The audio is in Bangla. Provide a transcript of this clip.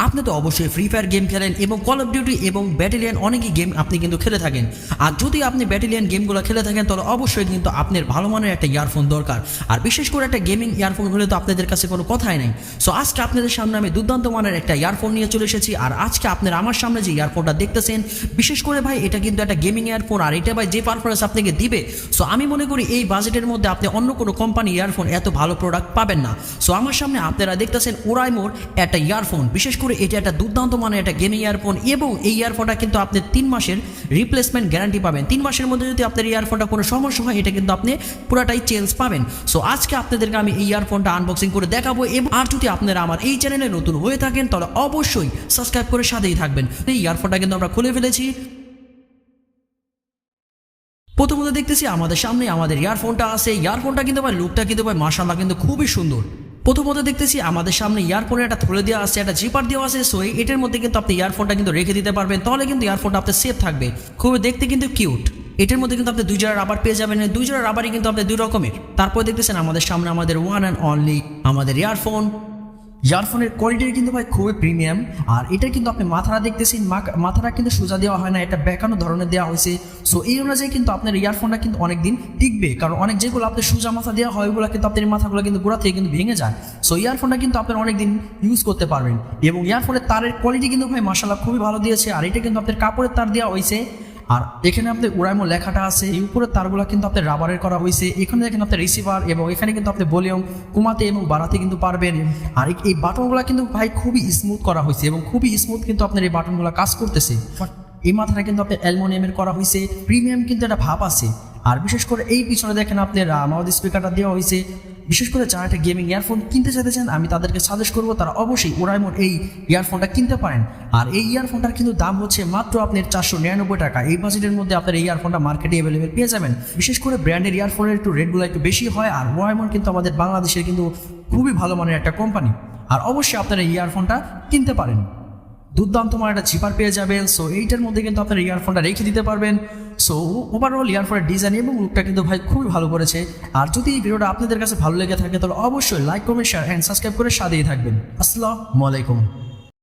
আপনি তো অবশ্যই ফ্রি ফায়ার গেম খেলেন এবং কল অফ ডিউটি এবং ব্যাটেলিয়ান অনেকই গেম আপনি কিন্তু খেলে থাকেন। আর যদি আপনি ব্যাটেলিয়ান গেমগুলো খেলে থাকেন তাহলে অবশ্যই কিন্তু আপনার ভালো মানের একটা ইয়ারফোন দরকার, আর বিশেষ করে একটা গেমিং ইয়ারফোন হলে তো আপনাদের কাছে কোনো কথাই নেই। সো আজকে আপনাদের সামনে আমি দুর্দান্ত মানের একটা ইয়ারফোন নিয়ে চলে এসেছি। আর আজকে আপনারা আমার সামনে যে ইয়ারফোনটা দেখতেছেন, বিশেষ করে ভাই এটা কিন্তু একটা গেমিং ইয়ারফোন, আর এটা ভাই যে পারফরমেন্স আপনাকে দিবে, সো আমি মনে করি এই বাজেটের মধ্যে আপনি অন্য কোনো কোম্পানি ইয়ারফোন এত ভালো প্রোডাক্ট পাবেন না। সো আমার সামনে আপনারা দেখতেছেন ওরাইমোর একটা ইয়ারফোন, বিশেষ করে এটা একটা দুর্দান্ত মানের একটা গেমিং ইয়ারফোন, এবং এই ইয়ারফোনটা কিন্তু আপনি 3 মাসের রিপ্লেসমেন্ট গ্যারান্টি পাবেন। 3 মাসের মধ্যে যদি আপনার ইয়ারফোনটা কোনো সমস্যা হয় এটা কিন্তু আপনি পুরাটাই চেঞ্জ পাবেন। সো আজকে আপনাদেরকে আমি এই ইয়ারফোনটা আনবক্সিং করে দেখাবো, এবং আর যদি আপনারা আমার এই চ্যানেলে নতুন হয়ে থাকেন তাহলে অবশ্যই সাবস্ক্রাইব করে সাথেই থাকবেন। এই ইয়ারফোনটা কিন্তু আমরা খুলে ফেলেছি। প্রথমত দেখতেছি আমাদের সামনে আমাদের ইয়ারফোনটা আছে। ইয়ারফোনটা কিন্তু ভাই লুকটা কিন্তু ভাই মাশাআল্লাহ কিন্তু খুবই সুন্দর। প্রথমত দেখতেছি আমাদের সামনে ইয়ারফোনের একটা থলে দেওয়া আছে, একটা জিপার দেওয়া আছে। সো এটার মধ্যে কিন্তু আপনি ইয়ারফোনটা কিন্তু রেখে দিতে পারবেন, তাহলে কিন্তু ইয়ারফোনটা আপনার সেফ থাকবে। খুবই দেখতে কিন্তু কিউট। এটার মধ্যে কিন্তু আপনি 2 জোড়া রাবার পেয়ে যাবেন, 2 জোড়া রাবারই কিন্তু আপনি 2 রকমের। তারপর দেখতেছেন আমাদের সামনে আমাদের ওয়ান অ্যান্ড অনলি আমাদের ইয়ারফোন। ইয়ারফোনের কোয়ালিটি কিন্তু ভাই খুবই প্রিমিয়াম, আর এটা কিন্তু আপনি মাথাটা দেখতেছেন, মাথাটা কিন্তু সোজা দেওয়া হয় না, এটা বেঁকানো ধরনের দেওয়া হয়েছে। সো এই অনুযায়ী কিন্তু আপনার ইয়ারফোনটা কিন্তু অনেক দিন টিকবে, কারণ অনেক যেগুলো আপনার সোজা মাথা দেওয়া হয় ওগুলো কিন্তু আপনার মাথাগুলো কিন্তু গোড়া থেকে কিন্তু ভেঙে যায়। সো ইয়ারফোনটা কিন্তু আপনার অনেক দিন ইউজ করতে পারবেন, এবং ইয়ারফোনের তারের কোয়ালিটি কিন্তু ভাই মাশাআল্লাহ খুবই ভালো দিয়েছে। আর এটা কিন্তু আপনার কাপড়ের তার দেওয়া হয়েছে, আর এখানে আপনার ওরাইমো লেখাটা আছে। এই উপরের তারগুলো কিন্তু আপনার রাবারের করা হয়েছে। এখানে দেখেন আপনার রিসিভার, এবং এখানে কিন্তু আপনি ভলিউম কমাতে এবং বাড়াতে কিন্তু পারবেন। আর এই বাটনগুলো কিন্তু ভাই খুবই স্মুথ করা হয়েছে, এবং খুবই স্মুথ কিন্তু আপনার এই বাটনগুলো কাজ করতেছে। এই মাথাটা কিন্তু আপনার অ্যালুমিনিয়ামের করা হয়েছে, প্রিমিয়াম কিন্তু একটা ভাব আছে। আর বিশেষ করে এই পিছনে দেখেন আপনার মাউথ স্পিকারটা দেওয়া হয়েছে। বিশেষ করে যারা একটা গেমিং ইয়ারফোন কিনতে চাইতেছেন আমি তাদেরকে সাজেস্ট করবো তারা অবশ্যই ওরাইমোর এই ইয়ারফোনটা কিনতে পারেন। আর এই ইয়ারফোনটার কিন্তু দাম হচ্ছে মাত্র আপনার 499 টাকা। এই বাজেটের মধ্যে আপনার এই ইয়ারফোনটা মার্কেটে অ্যাভেলেবেল পেয়ে যাবেন। বিশেষ করে ব্র্যান্ডের ইয়ারফোনের একটু রেটগুলো একটু বেশি হয়, আর ওরাইমোর কিন্তু আমাদের বাংলাদেশের কিন্তু খুবই ভালো মানের একটা কোম্পানি। আর অবশ্যই আপনারা এই ইয়ারফোনটা কিনতে পারেন। দুর্দান্ত মানে একটা জিপার পেয়ে যাবেন। সো এইটার মধ্যে কিন্তু আপনার ইয়ারফোনটা রেখে দিতে পারবেন। সো ওভারঅল ইয়ারফোনের ডিজাইন এবং লুকটা কিন্তু ভাই খুবই ভালো করেছে। আর যদি এই ভিডিওটা আপনাদের কাছে ভালো লেগে থাকে তাহলে অবশ্যই like, comment, share and subscribe করে সাথেই থাকবেন। আসসালামু আলাইকুম।